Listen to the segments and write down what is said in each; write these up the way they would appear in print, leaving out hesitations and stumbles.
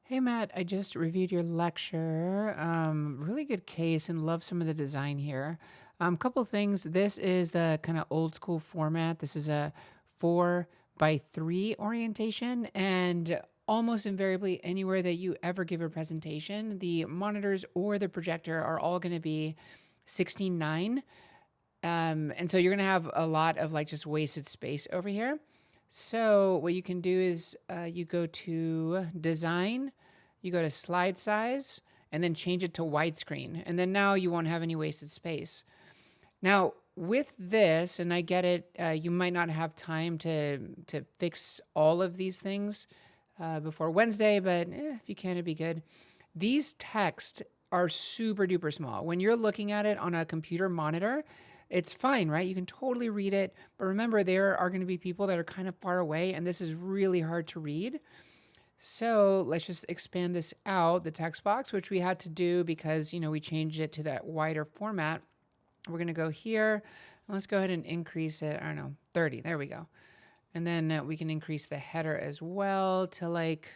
Hey Matt, I just reviewed your lecture. Really good case and love some of the design here. Couple things. This is the kind of old school format. This is a 4 by 3 orientation, and almost invariably, anywhere that you ever give a presentation, the monitors or the projector are all going to be 16:9. And so you're going to have a lot of like just wasted space over here. So what you can do is you go to design, you go to slide size, and then change it to widescreen. And then now you won't have any wasted space. Now with this, and I get it, you might not have time to fix all of these things before Wednesday, but if you can, it'd be good. These texts are super duper small. When you're looking at it on a computer monitor, it's fine, right? You can totally read it. But remember, there are going to be people that are kind of far away, and this is really hard to read. So let's just expand this out, the text box, which we had to do because, we changed it to that wider format. We're going to go here. Let's go ahead and increase it. I don't know, 30. There we go. And then we can increase the header as well to like,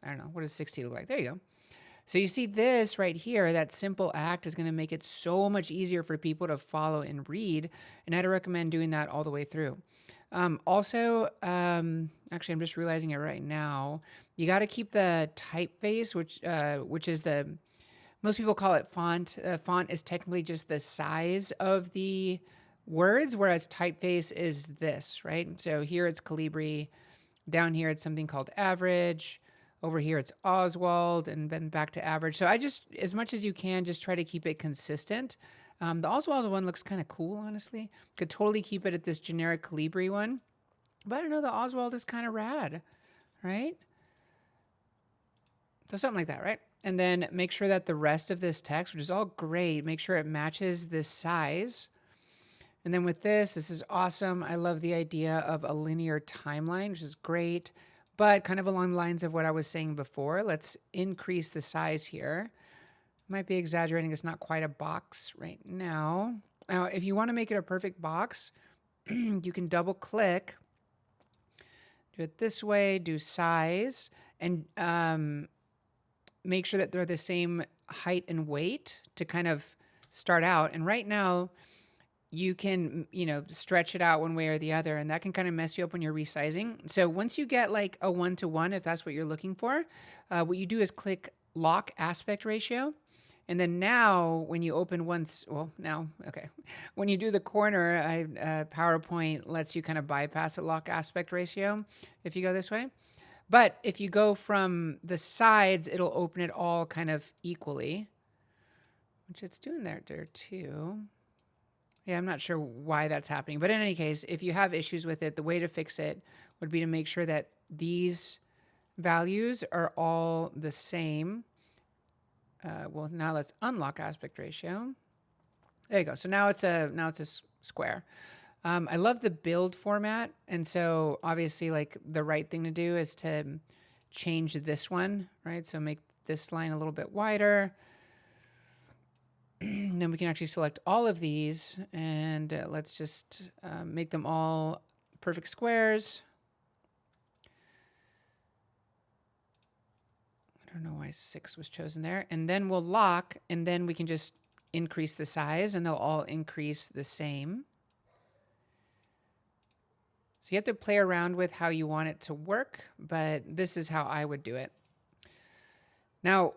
I don't know, what does 60 look like? There you go. So you see this right here, that simple act is going to make it so much easier for people to follow and read. And I'd recommend doing that all the way through. Actually, I'm just realizing it right now. You got to keep the typeface, which is most people call it font. Font is technically just the size of the words, whereas typeface is this, right? So here it's Calibri. Down here it's something called average. Over here it's Oswald, and then back to average. So I just, as much as you can, just try to keep it consistent. The Oswald one looks kind of cool, honestly. Could totally keep it at this generic Calibri one. But I don't know, the Oswald is kind of rad, right? So something like that, right? And then make sure that the rest of this text, which is all great, make sure it matches this size. And then with this is awesome. I love the idea of a linear timeline, which is great. But kind of along the lines of what I was saying before, let's increase the size here. Might be exaggerating. It's not quite a box right now. Now, if you want to make it a perfect box, you can double click, do it this way, do size, and make sure that they're the same height and weight to kind of start out. And right now, you can, stretch it out one way or the other, and that can kind of mess you up when you're resizing. So once you get like a 1-to-1, if that's what you're looking for, what you do is click lock aspect ratio. And then now when you open when you do the corner, PowerPoint lets you kind of bypass the lock aspect ratio if you go this way. But if you go from the sides, it'll open it all kind of equally, which it's doing there too. Yeah, I'm not sure why that's happening. But in any case, if you have issues with it, the way to fix it would be to make sure that these values are all the same. Well, now let's unlock aspect ratio. There you go. So now it's a square. I love the build format. And so obviously like the right thing to do is to change this one, right? So make this line a little bit wider. Then we can actually select all of these, and let's just make them all perfect squares. I don't know why 6 was chosen there. And then we'll lock, and then we can just increase the size, and they'll all increase the same. So you have to play around with how you want it to work, but this is how I would do it. Now,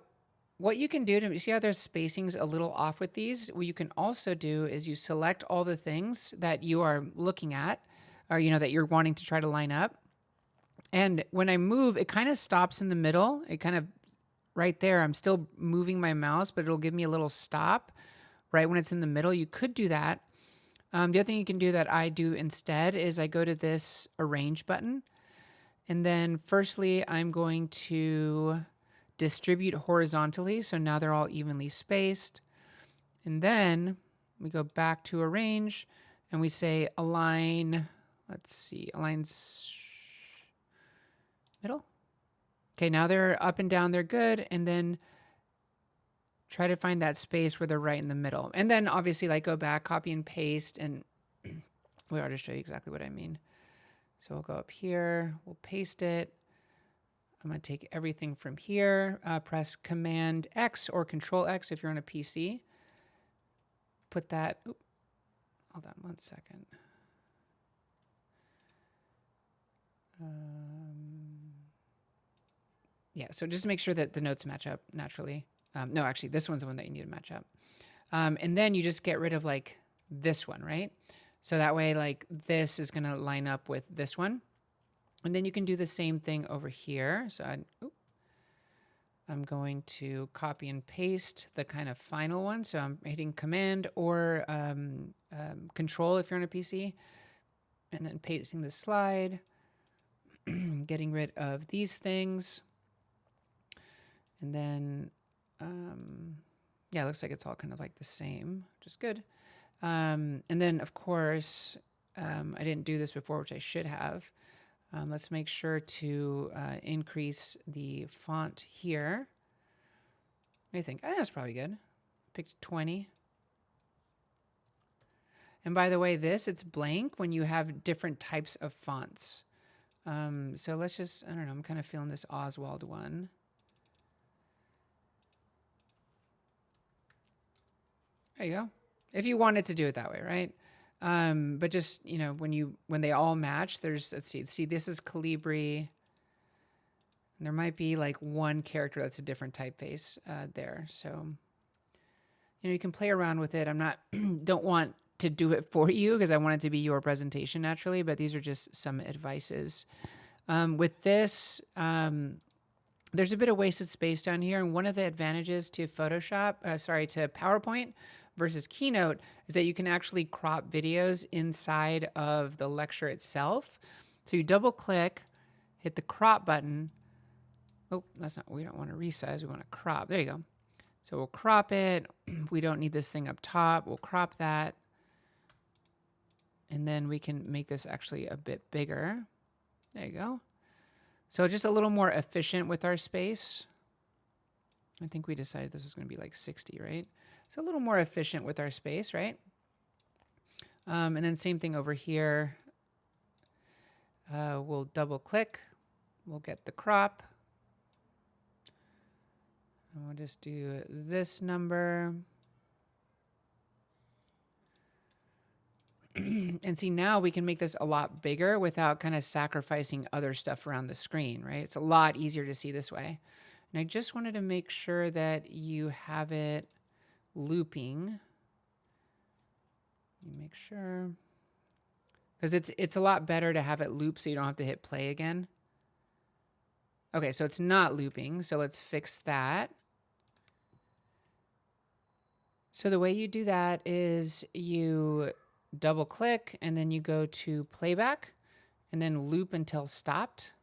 what you can do to see how their spacing's a little off with these, what you can also do is you select all the things that you are looking at, or that you're wanting to try to line up. And when I move, it kind of stops in the middle. It kind of right there, I'm still moving my mouse, but it'll give me a little stop right when it's in the middle. You could do that. The other thing you can do that I do instead is I go to this arrange button. And then firstly, I'm going to distribute horizontally. So now they're all evenly spaced. And then we go back to arrange and we say align, align middle. Okay, now they're up and down, they're good. And then try to find that space where they're right in the middle. And then obviously like go back, copy and paste, and we'll already show you exactly what I mean. So we'll go up here, we'll paste it. I'm going to take everything from here, press Command X or Control X if you're on a PC. Put that, hold on one second. Yeah, so just make sure that the notes match up naturally. No, actually, this one's the one that you need to match up. And then you just get rid of like this one, right? So that way, like this is going to line up with this one. And then you can do the same thing over here. So I'm going to copy and paste the kind of final one. So I'm hitting Command or Control if you're on a PC, and then pasting the slide, getting rid of these things. And then, yeah, it looks like it's all kind of like the same, which is good. And then, of course, I didn't do this before, which I should have. Let's make sure to increase the font here. What do you think? I think that's probably good. Picked 20. And by the way, it's blank when you have different types of fonts. So let's just, I don't know, I'm kind of feeling this Oswald one. There you go. If you wanted to do it that way, right? But just, you know, when they all match, there's, let's see, this is Calibri. And there might be like one character that's a different typeface there. So, you know, you can play around with it. I'm not, don't want to do it for you because I want it to be your presentation naturally, but these are just some advices. With this, there's a bit of wasted space down here. And one of the advantages to to PowerPoint versus Keynote is that you can actually crop videos inside of the lecture itself. So you double click, hit the crop button. Oh, that's not, we don't want to resize, we want to crop. There you go. So we'll crop it. We don't need this thing up top. We'll crop that. And then we can make this actually a bit bigger. There you go. So just a little more efficient with our space. I think we decided this was going to be like 60, right? So a little more efficient with our space, right? And then same thing over here. We'll double click. We'll get the crop. And we'll just do this number. And see, now we can make this a lot bigger without kind of sacrificing other stuff around the screen, right? It's a lot easier to see this way. And I just wanted to make sure that you have it looping. Let me make sure. Because it's a lot better to have it loop so you don't have to hit play again. Okay, so it's not looping, so let's fix that. So the way you do that is you double click and then you go to playback and then loop until stopped.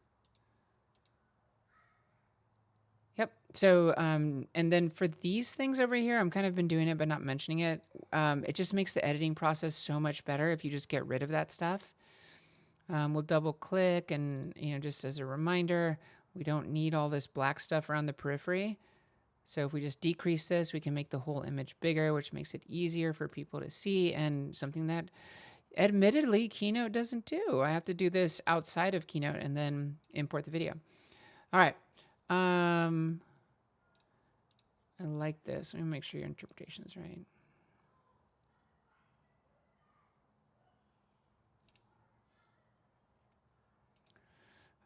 Yep. So, and then for these things over here, I'm kind of been doing it, but not mentioning it. It just makes the editing process so much better if you just get rid of that stuff. We'll double click and, you know, just as a reminder, we don't need all this black stuff around the periphery. So if we just decrease this, we can make the whole image bigger, which makes it easier for people to see, and something that admittedly Keynote doesn't do. I have to do this outside of Keynote and then import the video. All right. I like this. Let me make sure your interpretation is right.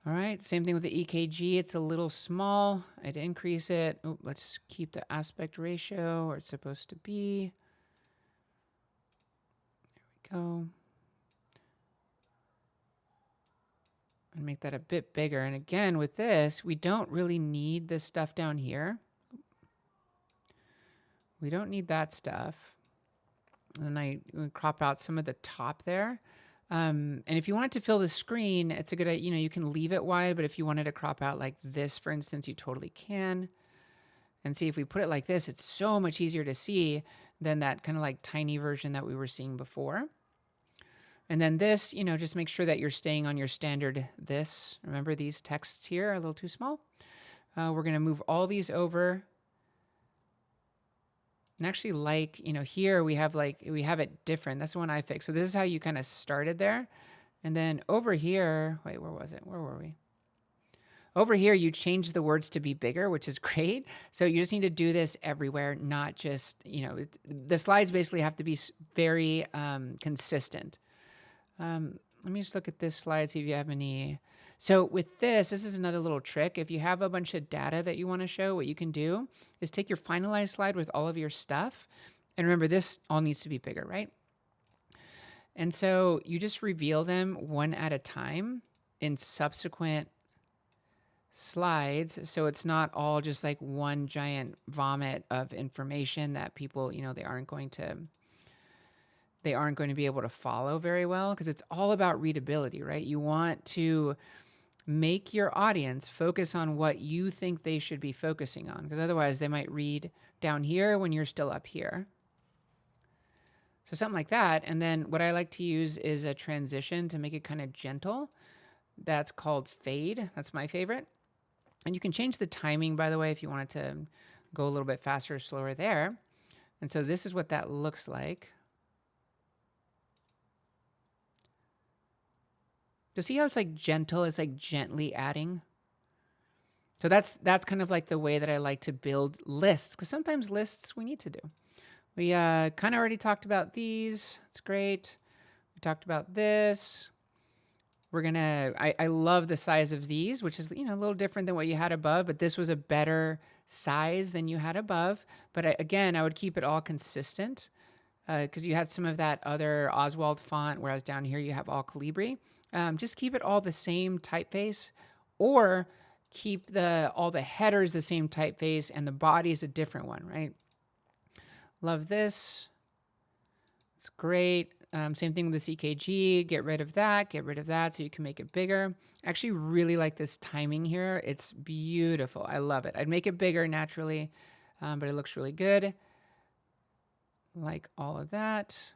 All right, same thing with the EKG. It's a little small. I'd increase it. Oh, let's keep the aspect ratio where it's supposed to be. There we go. And make that a bit bigger. And again, with this, we don't really need this stuff down here. We don't need that stuff. And then I crop out some of the top there. And if you want it to fill the screen, it's a good idea. You know, you can leave it wide, but if you wanted to crop out like this, for instance, you totally can. And see, if we put it like this, it's so much easier to see than that kind of like tiny version that we were seeing before. And then this, you know, just make sure that you're staying on your standard this. Remember, these texts here are a little too small. We're going to move all these over. And actually, like, you know, here we have it different. That's the one I fixed. So this is how you kind of started there. And then over here, wait, where was it? Where were we? Over here, you change the words to be bigger, which is great. So you just need to do this everywhere, not just, the slides basically have to be very consistent. Let me just look at this slide, see if you have any. So with this is another little trick. If you have a bunch of data that you want to show, what you can do is take your finalized slide with all of your stuff. And remember, this all needs to be bigger, right? And so you just reveal them one at a time in subsequent slides, so it's not all just like one giant vomit of information that people, they aren't going to be able to follow very well, because it's all about readability, right? You want to make your audience focus on what you think they should be focusing on, because otherwise they might read down here when you're still up here. So something like that. And then what I like to use is a transition to make it kind of gentle. That's called fade. That's my favorite. And you can change the timing, by the way, if you wanted to go a little bit faster or slower there. And so this is what that looks like. So see how it's like gentle, it's like gently adding. So that's kind of like the way that I like to build lists, because sometimes lists we need to do. We kind of already talked about these. It's great. We talked about this. We're gonna, I love the size of these, which is, a little different than what you had above, but this was a better size than you had above. But again, I would keep it all consistent, because you had some of that other Oswald font, whereas down here you have all Calibri. Just keep it all the same typeface, or keep all the headers the same typeface and the body is a different one, right? Love this. It's great. Same thing with the CKG. Get rid of that so you can make it bigger. I actually really like this timing here. It's beautiful. I love it. I'd make it bigger naturally, but it looks really good. Like all of that.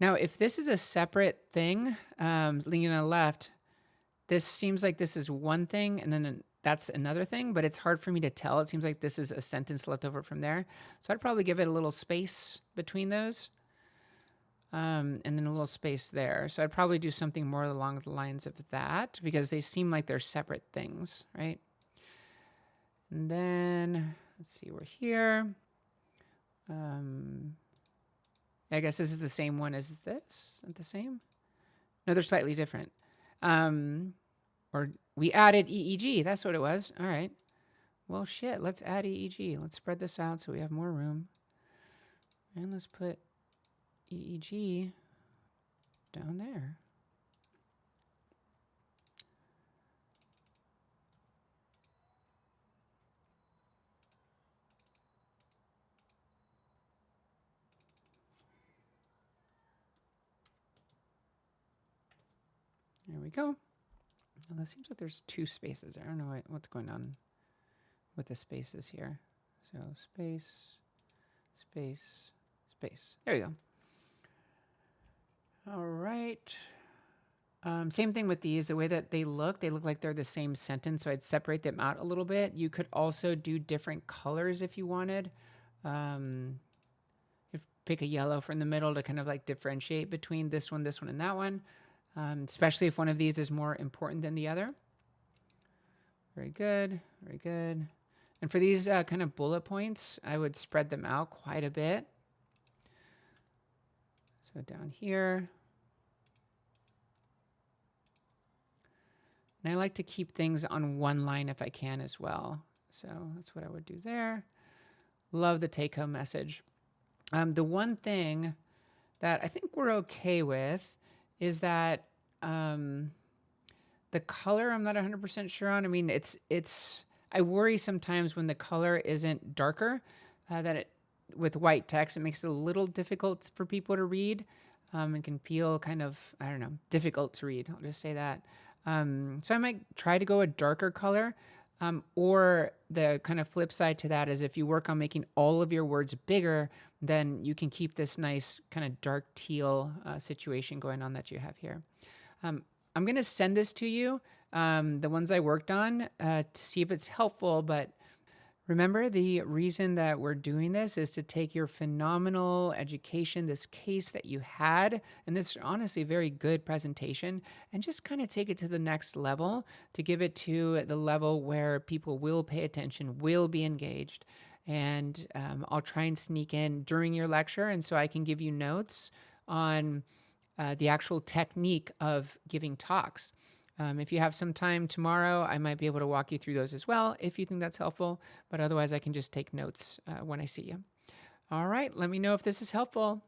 Now, if this is a separate thing, leaning on the left, this seems like this is one thing, and then that's another thing, but it's hard for me to tell. It seems like this is a sentence left over from there. So I'd probably give it a little space between those, and then a little space there. So I'd probably do something more along the lines of that, because they seem like they're separate things, right? And then, let's see, we're here. I guess this is the same one as this. Isn't the same? No, they're slightly different. Or we added EEG. That's what it was. All right. Well, shit. Let's add EEG. Let's spread this out so we have more room. And let's put EEG down there. There we go. Well, it seems like there's two spaces. I don't know what's going on with the spaces here. So space, space, space. There we go. All right. Same thing with these. The way that they look like they're the same sentence, so I'd separate them out a little bit. You could also do different colors if you wanted. You'd pick a yellow from the middle to kind of like differentiate between this one, and that one. Especially if one of these is more important than the other. Very good, very good. And for these kind of bullet points, I would spread them out quite a bit. So down here. And I like to keep things on one line if I can as well. So that's what I would do there. Love the take-home message. The one thing that I think we're okay with is that the color I'm not 100% sure on. I mean, I worry sometimes when the color isn't darker, with white text, it makes it a little difficult for people to read. It can feel kind of, I don't know, difficult to read. I'll just say that. So I might try to go a darker color. Or the kind of flip side to that is if you work on making all of your words bigger, then you can keep this nice kind of dark teal situation going on that you have here. I'm going to send this to you, the ones I worked on, to see if it's helpful. But Remember, the reason that we're doing this is to take your phenomenal education, this case that you had, and this honestly very good presentation, and just kind of take it to the next level to give it to the level where people will pay attention, will be engaged. And I'll try and sneak in during your lecture, and so I can give you notes on the actual technique of giving talks. If you have some time tomorrow, I might be able to walk you through those as well if you think that's helpful. But otherwise, I can just take notes when I see you. All right, let me know if this is helpful.